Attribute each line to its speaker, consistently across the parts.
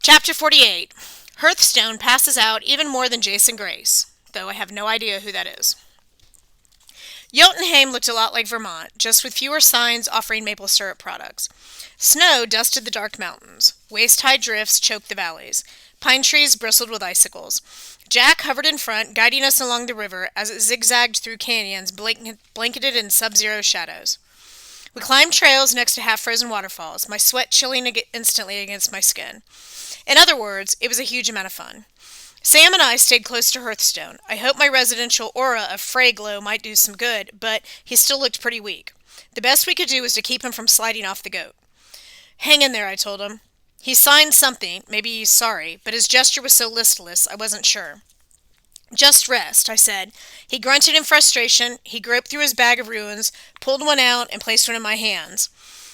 Speaker 1: Chapter 48. Hearthstone passes out even more than Jason Grace, though I have no idea who that is. Jotunheim looked a lot like Vermont, just with fewer signs offering maple syrup products. Snow dusted the dark mountains. Waist-high drifts choked the valleys. Pine trees bristled with icicles. Jack hovered in front, guiding us along the river as it zigzagged through canyons blanketed in sub-zero shadows. We climbed trails next to half-frozen waterfalls, my sweat chilling instantly against my skin. In other words, it was a huge amount of fun. Sam and I stayed close to Hearthstone. I hoped my residential aura of fray glow might do some good, but he still looked pretty weak. The best we could do was to keep him from sliding off the goat. Hang in there, I told him. He signed something, maybe he's sorry, but his gesture was so listless I wasn't sure. Just rest, I said. He grunted in frustration. He groped through his bag of ruins, pulled one out, and placed one in my hands.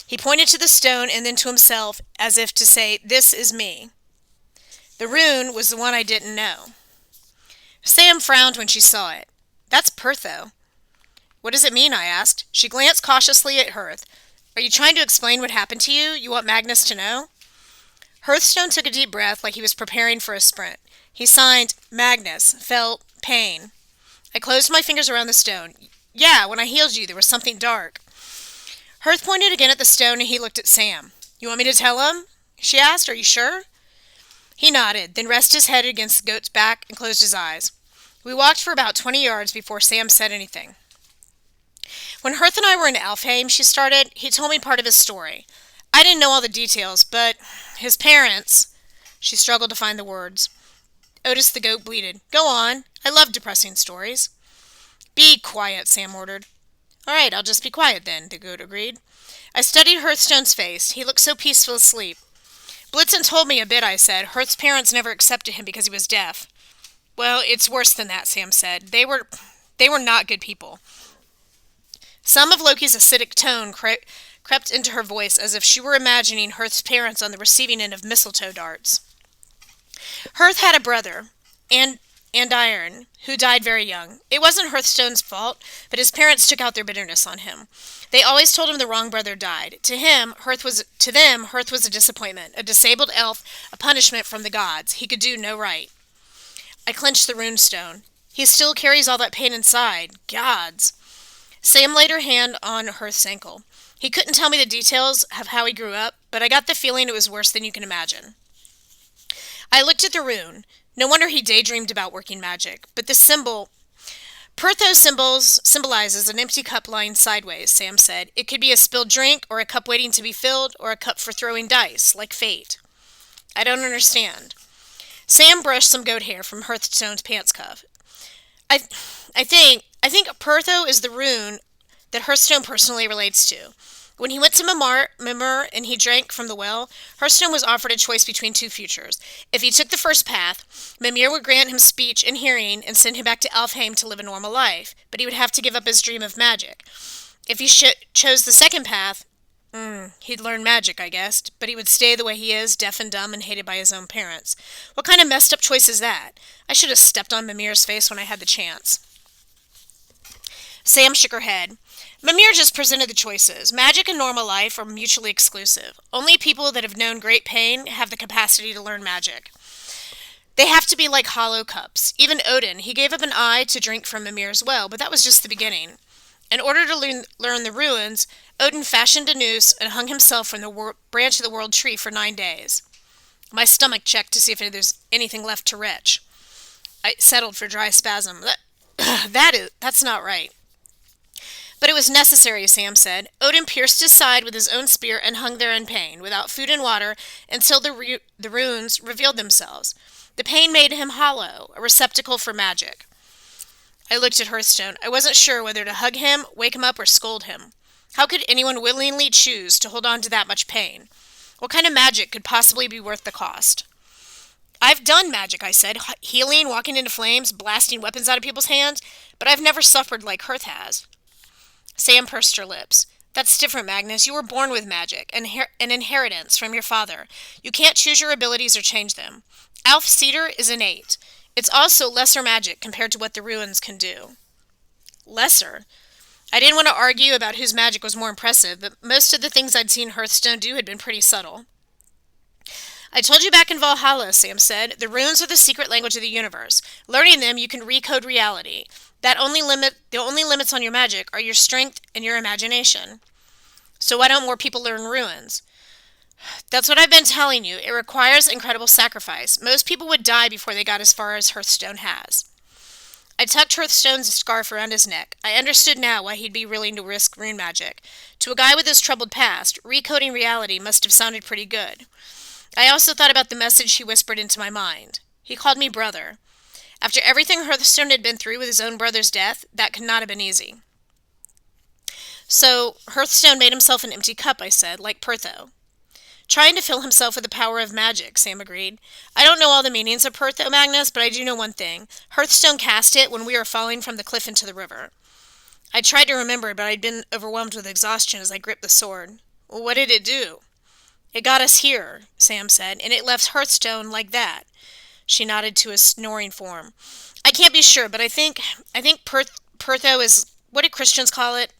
Speaker 1: He pointed to the stone and then to himself, as if to say, "This is me." The rune was the one I didn't know. Sam frowned when she saw it. "That's Pertho." "What does it mean?" I asked. She glanced cautiously at Hearth. "Are you trying to explain what happened to you? You want Magnus to know?" Hearthstone took a deep breath like he was preparing for a sprint. He signed, "Magnus, felt pain." I closed my fingers around the stone. "Yeah, when I healed you, there was something dark." Hearth pointed again at the stone and he looked at Sam. "You want me to tell him?" she asked. "Are you sure?" He nodded, then rested his head against the goat's back and closed his eyes. We walked for about 20 yards before Sam said anything. "When Hearth and I were in Alfheim," she started, "he told me part of his story. I didn't know all the details, but his parents—" She struggled to find the words. Otis the goat bleated. "Go on. I love depressing stories." "Be quiet," Sam ordered. "All right, I'll just be quiet then," the goat agreed. I studied Hearthstone's face. He looked so peaceful asleep. "Blitzen told me a bit," I said. "Hearth's parents never accepted him because he was deaf." "Well, it's worse than that," Sam said. They were not good people." Some of Loki's acidic tone crept into her voice as if she were imagining Hearth's parents on the receiving end of mistletoe darts. Hearth had a brother, Andiron, who died very young. It wasn't Hearthstone's fault, but his parents took out their bitterness on him. They always told him the wrong brother died. To them, Hearth was a disappointment, a disabled elf, a punishment from the gods. He could do no right. I clenched the runestone. He still carries all that pain inside. Gods. Sam laid her hand on Hearth's ankle. He couldn't tell me the details of how he grew up, but I got the feeling it was worse than you can imagine. I looked at the rune. No wonder he daydreamed about working magic. But the symbol... Pertho symbolizes an empty cup lying sideways, Sam said. It could be a spilled drink, or a cup waiting to be filled, or a cup for throwing dice, like fate. I don't understand. Sam brushed some goat hair from Hearthstone's pants cuff. I think Pertho is the rune that Hearthstone personally relates to. When he went to Mimir and he drank from the well, Hearthstone was offered a choice between two futures. If he took the first path, Mimir would grant him speech and hearing and send him back to Alfheim to live a normal life, but he would have to give up his dream of magic. If he chose the second path, he'd learn magic, I guessed, but he would stay the way he is, deaf and dumb and hated by his own parents. What kind of messed up choice is that? I should have stepped on Mimir's face when I had the chance. Sam shook her head. Mimir just presented the choices. Magic and normal life are mutually exclusive. Only people that have known great pain have the capacity to learn magic. They have to be like hollow cups. Even Odin, he gave up an eye to drink from Mimir's well, but that was just the beginning. In order to learn the ruins, Odin fashioned a noose and hung himself from the branch of the world tree for 9 days. My stomach checked to see if there's anything left to retch. I settled for dry spasm. That's not right. But it was necessary, Sam said. Odin pierced his side with his own spear and hung there in pain, without food and water, until the runes revealed themselves. The pain made him hollow, a receptacle for magic. I looked at Hearthstone. I wasn't sure whether to hug him, wake him up, or scold him. How could anyone willingly choose to hold on to that much pain? What kind of magic could possibly be worth the cost? I've done magic, I said, healing, walking into flames, blasting weapons out of people's hands, but I've never suffered like Hearth has. Sam pursed her lips. That's different, Magnus. You were born with magic, an inheritance from your father. You can't choose your abilities or change them. Alf Cedar is innate. It's also lesser magic compared to what the ruins can do. Lesser? I didn't want to argue about whose magic was more impressive, but most of the things I'd seen Hearthstone do had been pretty subtle. I told you back in Valhalla, Sam said. The runes are the secret language of the universe. Learning them, you can recode reality. The only limits on your magic are your strength and your imagination. So why don't more people learn runes? That's what I've been telling you. It requires incredible sacrifice. Most people would die before they got as far as Hearthstone has. I tucked Hearthstone's scarf around his neck. I understood now why he'd be willing to risk rune magic. To a guy with his troubled past, recoding reality must have sounded pretty good. I also thought about the message he whispered into my mind. He called me brother. After everything Hearthstone had been through with his own brother's death, that could not have been easy. So, Hearthstone made himself an empty cup, I said, like Pertho. Trying to fill himself with the power of magic, Sam agreed. I don't know all the meanings of Pertho, Magnus, but I do know one thing. Hearthstone cast it when we were falling from the cliff into the river. I tried to remember, but I'd been overwhelmed with exhaustion as I gripped the sword. Well, what did it do? It got us here, Sam said, and it left Hearthstone like that. She nodded to his snoring form. I can't be sure, but I think Pertho is, what do Christians call it?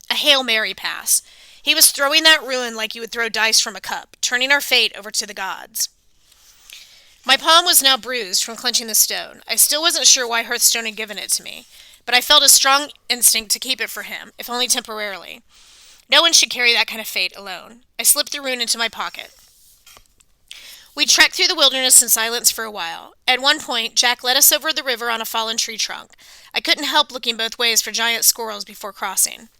Speaker 1: A Hail Mary pass. He was throwing that rune like you would throw dice from a cup, turning our fate over to the gods. My palm was now bruised from clenching the stone. I still wasn't sure why Hearthstone had given it to me, but I felt a strong instinct to keep it for him, if only temporarily. No one should carry that kind of fate alone. I slipped the rune into my pocket. We trekked through the wilderness in silence for a while. At one point, Jack led us over the river on a fallen tree trunk. I couldn't help looking both ways for giant squirrels before crossing.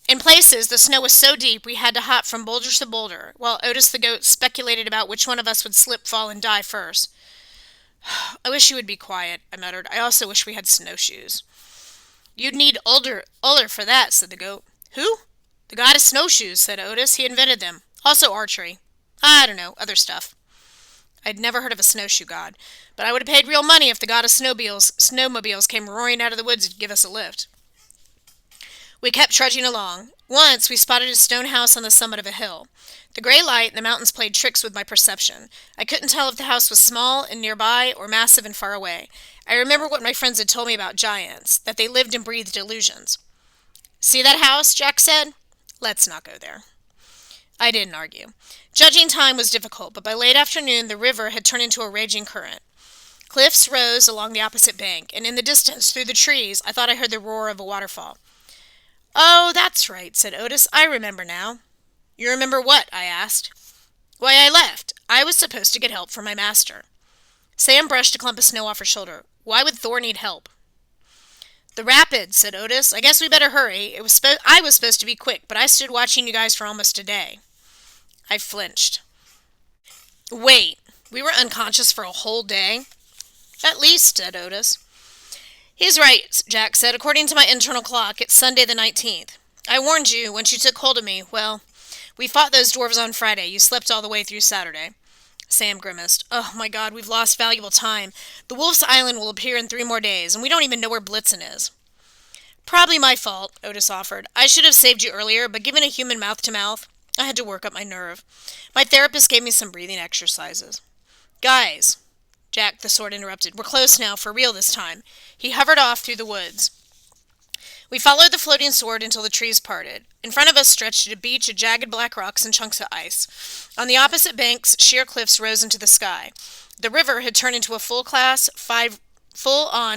Speaker 1: In places, the snow was so deep we had to hop from boulder to boulder, while Otis the goat speculated about which one of us would slip, fall, and die first. I wish you would be quiet, I muttered. I also wish we had snowshoes. You'd need Uller for that, said the goat. Who? The god of snowshoes, said Otis. He invented them. Also archery. I don't know, other stuff. I'd never heard of a snowshoe god, but I would have paid real money if the god of snowmobiles came roaring out of the woods to give us a lift. We kept trudging along. Once, we spotted a stone house on the summit of a hill. The gray light and the mountains played tricks with my perception. I couldn't tell if the house was small and nearby or massive and far away. I remember what my friends had told me about giants, that they lived and breathed illusions. See that house? Jack said. Let's not go there. I didn't argue. Judging time was difficult, but by late afternoon the river had turned into a raging current. Cliffs rose along the opposite bank, and in the distance, through the trees, I thought I heard the roar of a waterfall. Oh, that's right, said Otis. I remember now. You remember what? I asked. Why I left. I was supposed to get help from my master. Sam brushed a clump of snow off her shoulder. Why would Thor need help? The rapids, said Otis. I guess we better hurry. I was supposed to be quick, but I stood watching you guys for almost a day. I flinched. Wait, we were unconscious for a whole day? At least, said Otis. He's right, Jack said. According to my internal clock, it's Sunday the 19th. I warned you once you took hold of me. Well, we fought those dwarves on Friday. You slept all the way through Saturday. Sam grimaced. Oh, my God, we've lost valuable time. The Wolf's Island will appear in 3 more days, and we don't even know where Blitzen is. Probably my fault, Otis offered. I should have saved you earlier, but given a human mouth-to-mouth, I had to work up my nerve. My therapist gave me some breathing exercises. Guys, Jack the Sword interrupted. We're close now, for real this time. He hovered off through the woods. We followed the floating sword until the trees parted. In front of us stretched a beach of jagged black rocks and chunks of ice. On the opposite banks, sheer cliffs rose into the sky. The river had turned into a full-on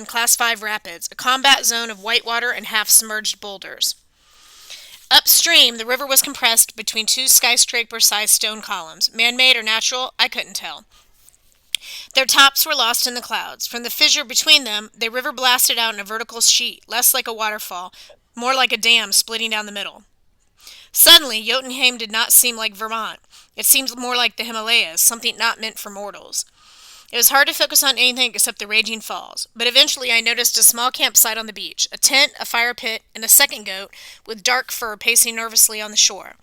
Speaker 1: Class 5 rapids, a combat zone of whitewater and half-submerged boulders. Upstream, the river was compressed between 2 skyscraper-sized stone columns. Man-made or natural, I couldn't tell. Their tops were lost in the clouds. From the fissure between them, the river blasted out in a vertical sheet, less like a waterfall, more like a dam splitting down the middle. Suddenly, Jotunheim did not seem like Vermont. It seemed more like the Himalayas, something not meant for mortals. It was hard to focus on anything except the raging falls, but eventually I noticed a small campsite on the beach, a tent, a fire pit, and a second goat with dark fur pacing nervously on the shore.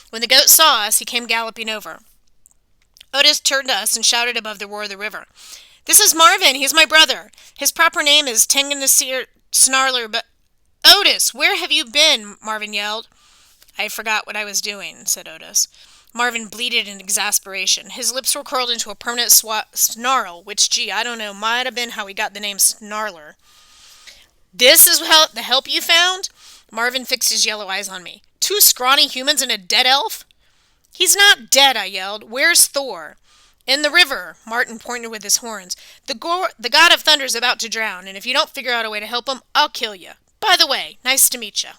Speaker 1: When the goat saw us, he came galloping over. Otis turned to us and shouted above the roar of the river. This is Marvin. He's my brother. His proper name is Tengenasir Snarler, but... Otis, where have you been? Marvin yelled. I forgot what I was doing, said Otis. Marvin bleated in exasperation. His lips were curled into a permanent snarl, which, gee, I don't know, might have been how he got the name Snarler. This is the help you found? Marvin fixed his yellow eyes on me. 2 scrawny humans and a dead elf? He's not dead, I yelled. Where's Thor? "In the river," Martin pointed with his horns. The god of thunder's about to drown, and if you don't figure out a way to help him, I'll kill you. By the way, nice to meet you."